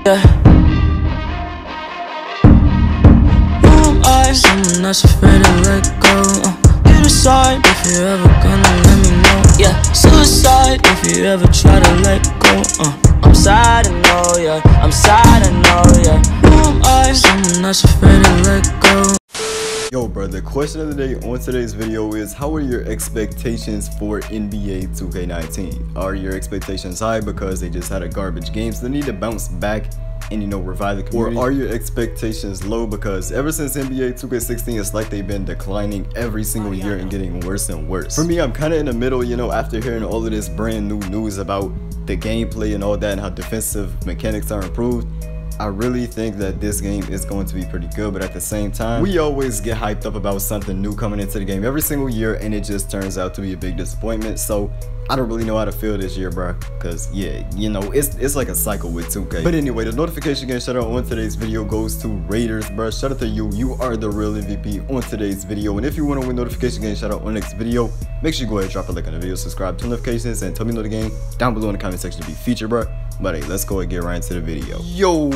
Yeah. Who am I? Someone that's afraid to let go. You decide if you're ever gonna let me know. Yeah, suicide if you ever try to let go. I'm sad, I know, yeah. I'm sad, I know, yeah. Who am I? Someone that's afraid to let go. Yo, bro, the question of the day on today's video is, how are your expectations for NBA 2K19? Are your expectations high because they just had a garbage game, so they need to bounce back and, you know, revive the community? Or are your expectations low because ever since NBA 2K16, it's like they've been declining every single year and getting worse and worse? For me, I'm kind of in the middle, you know, after hearing all of this brand new news about the gameplay and all that and how defensive mechanics are improved. I really think that this game is going to be pretty good, but at the same time, we always get hyped up about something new coming into the game every single year, and it just turns out to be a big disappointment. So I don't really know how to feel this year, bro, because yeah, you know, it's like a cycle with 2K. But anyway, the notification game shout out on today's video goes to Raiders, bro. Shout out to you. You are the real MVP on today's video. And if you want to win notification game shout out on next video, make sure you go ahead and drop a like on the video, subscribe, turn notifications, and tell me know the game down below in the comment section to be featured, bro. But hey, let's go and get right into the video. Yo,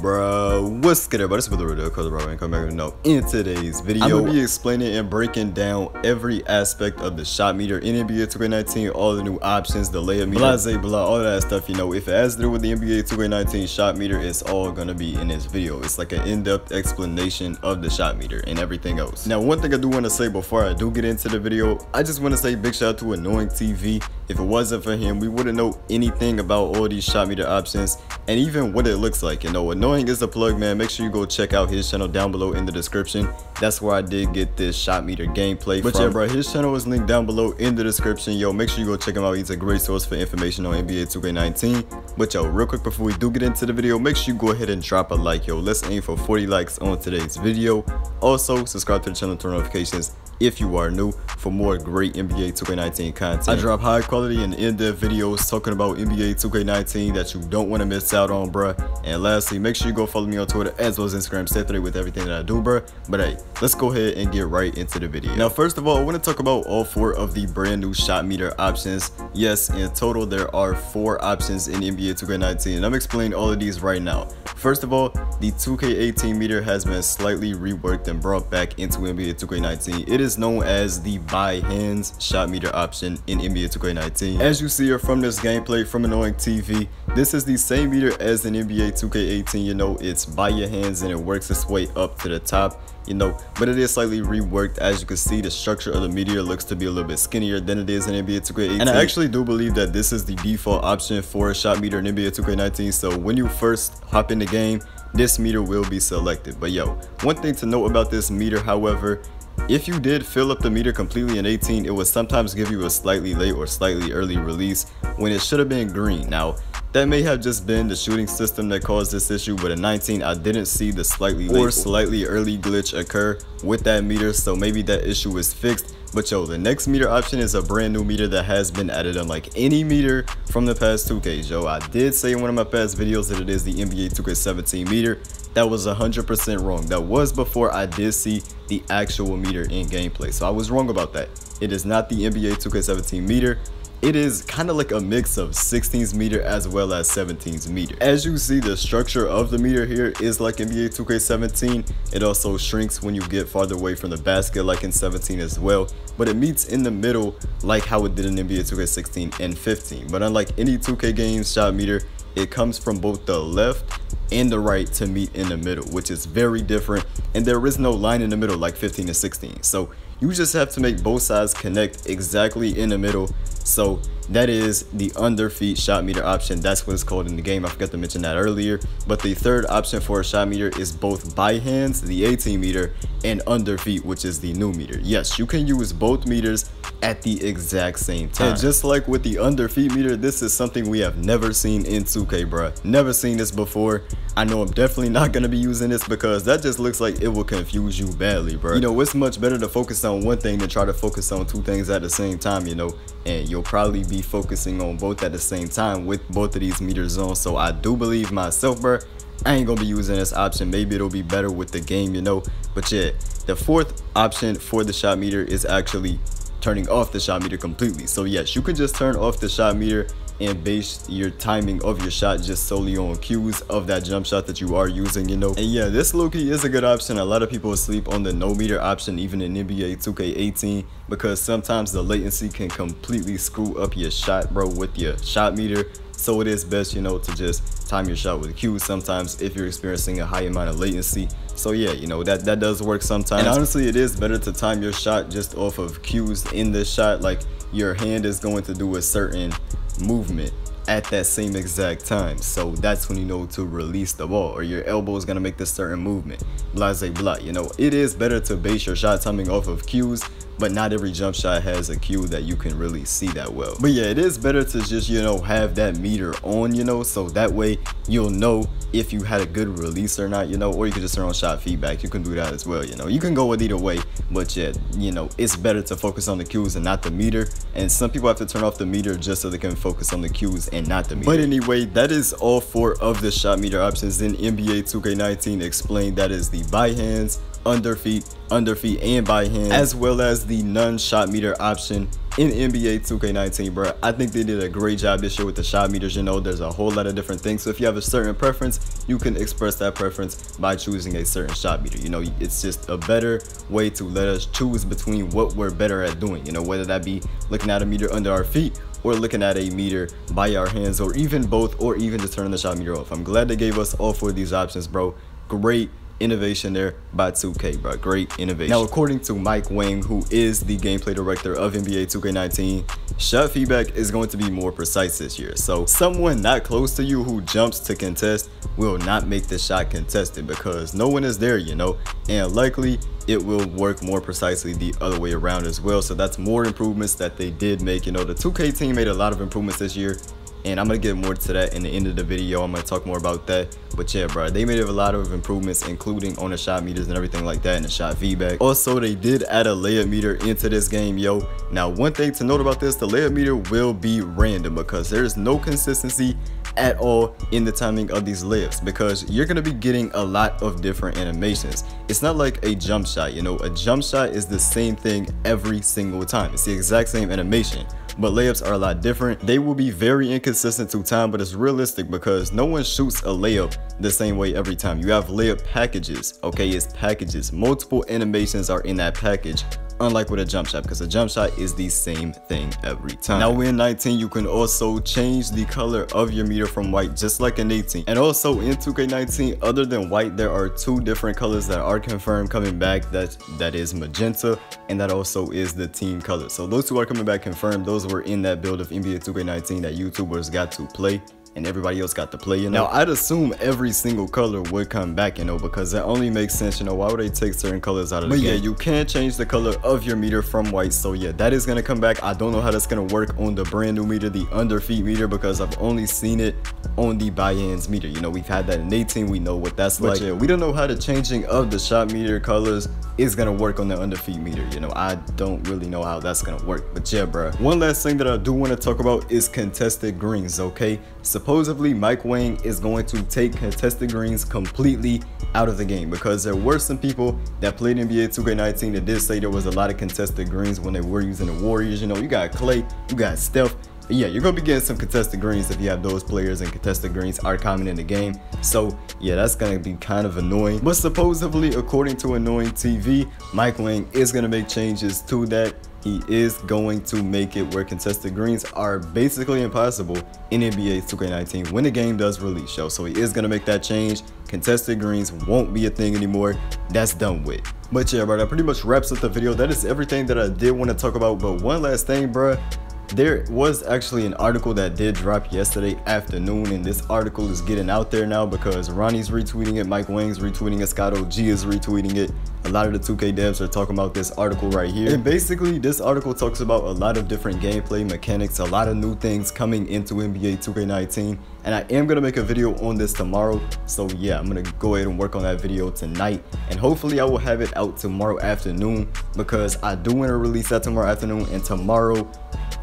bro, what's good, everybody? This is the real color, bro, and come back with no. In today's video, I'm gonna be explaining and breaking down every aspect of the shot meter in NBA 2K19, all the new options, the layup meter, blah, all of that stuff. You know, if it has to do with the NBA 2K19 shot meter, it's all gonna be in this video. It's like an in-depth explanation of the shot meter and everything else. Now, one thing I do want to say before I do get into the video, I just want to say big shout out to AnnoyingTV. If it wasn't for him, we wouldn't know anything about all these shot meter options and even what it looks like. You know, Annoying is the plug, man. Make sure you go check out his channel down below in the description. That's where I did get this shot meter gameplay from. Yeah, bro, his channel is linked down below in the description. Yo, make sure you go check him out. He's a great source for information on NBA 2K19. But yo, real quick before we do get into the video, make sure you go ahead and drop a like. Yo, let's aim for 40 likes on today's video. Also, subscribe to the channel, turn notifications if you are new for more great NBA 2K19 content. I drop high quality and in-depth videos talking about NBA 2K19 that you don't want to miss out on, bruh. And lastly, make sure you go follow me on Twitter as well as Instagram. Stay up to date with everything that I do, bruh. But hey, let's go ahead and get right into the video. Now, first of all, I want to talk about all 4 of the brand new shot meter options. Yes, in total, there are 4 options in NBA 2K19, and I'm explaining all of these right now. First of all, the 2K18 meter has been slightly reworked and brought back into NBA 2K19. It is known as the by hands shot meter option in NBA 2K19. As you see here from this gameplay from AnnoyingTV, this is the same meter as in NBA 2K18. You know, it's by your hands and it works its way up to the top, you know, but it is slightly reworked. As you can see, the structure of the meter looks to be a little bit skinnier than it is in NBA 2K18. And I actually do believe that this is the default option for a shot meter in NBA 2K19. So when you first hop in the game, this meter will be selected. But yo, one thing to note about this meter, however, if you did fill up the meter completely in 18, it would sometimes give you a slightly late or slightly early release when it should have been green. Now, that may have just been the shooting system that caused this issue, but in 19, I didn't see the slightly late or slightly early glitch occur with that meter, so maybe that issue is fixed. But yo, the next meter option is a brand new meter that has been added unlike any meter from the past 2Ks. Yo, I did say in one of my past videos that it is the NBA 2K17 meter. That was 100% wrong. That was before I did see the actual meter in gameplay, so I was wrong about that. It is not the NBA 2K17 meter. It is kind of like a mix of 16's meter as well as 17's meter. As you see, the structure of the meter here is like NBA 2K17. It also shrinks when you get farther away from the basket like in 17 as well, but it meets in the middle like how it did in NBA 2K16 and 15. But unlike any 2K games shot meter, it comes from both the left and the right to meet in the middle, which is very different, and there is no line in the middle like 15 and 16. So you just have to make both sides connect exactly in the middle. So that is the under feet shot meter option. That's what it's called in the game. I forgot to mention that earlier. But the third option for a shot meter is both by hands, the 18 meter, and under feet, which is the new meter. Yes, you can use both meters at the exact same time. And just like with the under feet meter, this is something we have never seen in 2K, bruh. Never seen this before. I know I'm definitely not going to be using this because that just looks like it will confuse you badly, bro. You know, it's much better to focus on one thing than try to focus on 2 things at the same time, you know, and you'll probably be focusing on both at the same time with both of these meters on. So I do believe myself, bro, I ain't gonna be using this option. Maybe it'll be better with the game, you know. But yeah, the 4th option for the shot meter is actually turning off the shot meter completely. So yes, you could just turn off the shot meter and base your timing of your shot just solely on cues of that jump shot that you are using, you know. And yeah, this low-key is a good option. A lot of people sleep on the no meter option even in NBA 2K18 because sometimes the latency can completely screw up your shot, bro, with your shot meter. So it is best, you know, to just time your shot with cues sometimes if you're experiencing a high amount of latency. So yeah, you know, that does work sometimes. And honestly, it is better to time your shot just off of cues in the shot. Like your hand is going to do a certain movement at that same exact time, so that's when you know to release the ball, or your elbow is going to make this certain movement, blah blah blah. You know, it is better to base your shot timing off of cues, but not every jump shot has a cue that you can really see that well. But yeah, it is better to just, you know, have that meter on, you know, so that way you'll know if you had a good release or not, you know. Or you can just turn on shot feedback. You can do that as well, you know. You can go with either way, but yeah, you know, it's better to focus on the cues and not the meter. And some people have to turn off the meter just so they can focus on the cues and not the meter. But anyway, that is all 4 of the shot meter options in NBA 2K19 explained. That is the by hands, under feet, and by hand, as well as the non-shot meter option in NBA 2K19, bro. I think they did a great job this year with the shot meters. You know, there's a whole lot of different things, so if you have a certain preference, you can express that preference by choosing a certain shot meter. You know, it's just a better way to let us choose between what we're better at doing, you know, whether that be looking at a meter under our feet or looking at a meter by our hands, or even both, or even just turning the shot meter off. I'm glad they gave us all 4 of these options, bro. Great innovation there by 2K, bro. Great innovation. Now, according to Mike Wang, who is the gameplay director of NBA 2K19, shot feedback is going to be more precise this year. So someone not close to you who jumps to contest will not make the shot contested because no one is there, you know, and likely it will work more precisely the other way around as well. So that's more improvements that they did make. You know, the 2K team made a lot of improvements this year, and I'm gonna get more to that in the end of the video. I'm gonna talk more about that. But yeah, bro, they made a lot of improvements, including on the shot meters and everything like that, and the shot feedback. Also, they did add a layup meter into this game, yo. Now, one thing to note about this, the layup meter will be random because there's no consistency at all in the timing of these layups, because you're gonna be getting a lot of different animations. It's not like a jump shot, you know. A jump shot is the same thing every single time. It's the exact same animation, but layups are a lot different. They will be very inconsistent to time, but it's realistic because no one shoots a layup the same way every time. You have layup packages, okay? It's packages. Multiple animations are in that package, unlike with a jump shot, because a jump shot is the same thing every time. Now in 19, you can also change the color of your meter from white, just like in 18. And also in 2K19, other than white, there are 2 different colors that are confirmed coming back. That is magenta, and that also is the team color. So those 2 are coming back confirmed. Those were in that build of NBA 2K19 that YouTubers got to play and everybody else got to play, you know. Now, I'd assume every single color would come back, you know, because that only makes sense, you know. Why would they take certain colors out of the game? But yeah, you can change the color of your meter from white, so yeah, that is gonna come back. I don't know how that's gonna work on the brand new meter, the under feet meter, because I've only seen it on the by hands meter. You know, we've had that in 18, we know what that's like. Yeah, we don't know how the changing of the shot meter colors is gonna work on the under feet meter. You know, I don't really know how that's gonna work. But yeah, bro, one last thing that I do want to talk about is contested greens, okay? Supposedly Mike Wang is going to take contested greens completely out of the game, because there were some people that played NBA 2K19 that did say there was a lot of contested greens when they were using the Warriors. You know, you got Clay, you got Steph. Yeah, you're gonna be getting some contested greens if you have those players, and contested greens are common in the game. So yeah, that's gonna be kind of annoying. But supposedly, according to AnnoyingTV, Mike Wang is gonna make changes to that. He is going to make it where contested greens are basically impossible in NBA 2K19 when the game does release, yo. So he is gonna make that change. Contested greens won't be a thing anymore. That's done with. But yeah, bro, that pretty much wraps up the video. That is everything that I did want to talk about. But one last thing, bro. There was actually an article that did drop yesterday afternoon, and this article is getting out there now because Ronnie's retweeting it, Mike Wang's retweeting it, Scott OG is retweeting it. A lot of the 2K devs are talking about this article right here. And basically, this article talks about a lot of different gameplay mechanics, a lot of new things coming into NBA 2K19. And I am going to make a video on this tomorrow. So yeah, I'm going to go ahead and work on that video tonight. And hopefully I will have it out tomorrow afternoon, because I do want to release that tomorrow afternoon. And tomorrow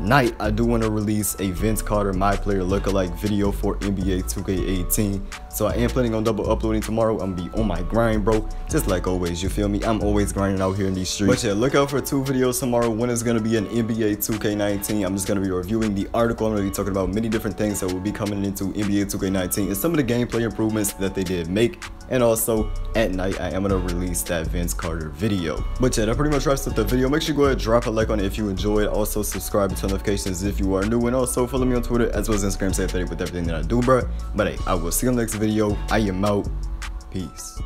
night, I do want to release a Vince Carter My Player lookalike video for NBA 2K18. So I am planning on double uploading tomorrow. I'm gonna be on my grind, bro, just like always, you feel me? I'm always grinding out here in these streets. But yeah, look out for 2 videos tomorrow. One is gonna be an NBA 2K19. I'm just gonna be reviewing the article. I'm gonna be talking about many different things that will be coming into NBA 2K19 and some of the gameplay improvements that they did make. And also at night, I am gonna release that Vince Carter video. But yeah, that pretty much wraps up the video. Make sure you go ahead and drop a like on it if you enjoyed. Also subscribe to notifications if you are new, and also follow me on Twitter as well as Instagram. Stay updated with everything that I do, bro. But hey, I will see you in the next video. I am out. Peace.